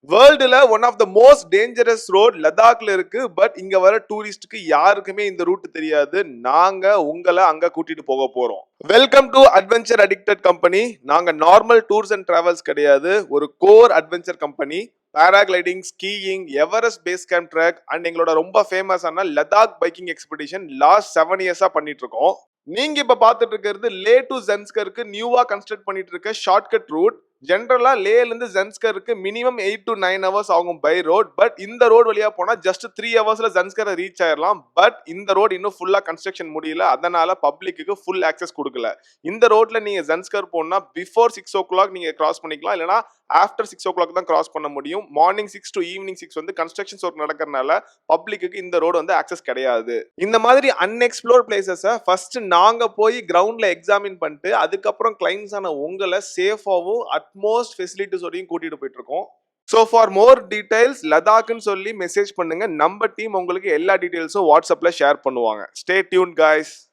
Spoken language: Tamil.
வேர்ல்டுல one of the most dangerous road லடாக்ல இருக்கு. பட் இங்க வர டூரிஸ்டுக்கு யாருக்குமே இந்த ரூட் தெரியாது. நாங்க உங்களை அங்க கூட்டிட்டு போக போறோம். Welcome to adventure addicted company. நாங்க நார்மல் டூர்ஸ் அண்ட் டிராவல்ஸ் கிடையாது, ஒரு core adventure company. Paragliding, skiing, Everest base camp trek and எங்களோட ரொம்ப ஃபேமஸான லடாக் பைக்கிங் எக்ஸ்பெடிஷன் லாஸ்ட் 7 இயர்ஸா பண்ணிட்டு இருக்கோம். நீங்க இப்ப பாத்துட்டு இருக்கிறது லே டு ஜென்ஸ்கருக்கு நியூவா கன்ஸ்ட்ரக்ட் பண்ணிட்டு இருக்க ஷார்ட்கட் ரூட். ஜென்ரலா லேல இருந்து ஜன்ஸ்கருக்கு மினிமம் 8 to 9 ஹவர்ஸ் ஆகும் பை ரோட். பட் இந்த ரோட் வழியா போனா ஜஸ்ட் 3 ஹவர்ஸ்ல ஜன்ஸ்கரை ரீச் ஆயிடலாம். பட் இந்த ரோட் இன்னும் ஃபுல்லா கன்ஸ்ட்ரக்ஷன் முடியல, அதனால பப்ளிக்கு ஃபுல் ஆக்சஸ் கொடுக்கல. இந்த ரோட்ல நீங்க ஜன்ஸ்கர் போனா பிஃபோர் 6 o'clock நீங்க கிராஸ் பண்ணிக்கலாம், இல்லனா ஆஃப்டர் 6 o'clock தான் கிராஸ் பண்ண முடியும். மார்னிங் 6 to ஈவினிங் 6 வந்து கன்ஸ்ட்ரக்ஷன் ஒர்க் நடக்கிறதுனால பப்ளிக்கு இந்த ரோடு வந்து ஆக்சஸ் கிடையாது. இந்த மாதிரி அன்எக்ஸ்ப்ளோர் பிளேசஸ் ஃபர்ஸ்ட் நாங்க போய் கிரவுண்ட்ல எக்ஸாமின் பண்ணிட்டு அதுக்கப்புறம் கிளைண்ட்ஸ் ஆன உங்களை சேஃபாவும் அட்மோஸ்ட் ஃபெசிலிட்டிஸ் வரையும் கூட்டிட்டு போயிட்டு இருக்கோம். ஸோ ஃபார் மோர் டீடைல்ஸ் லடாக்னு சொல்லி மெசேஜ் பண்ணுங்க. நம்ம டீம் உங்களுக்கு எல்லா டீடைல்ஸும் வாட்ஸ்அப்ல ஷேர் பண்ணுவாங்க. Stay tune guys.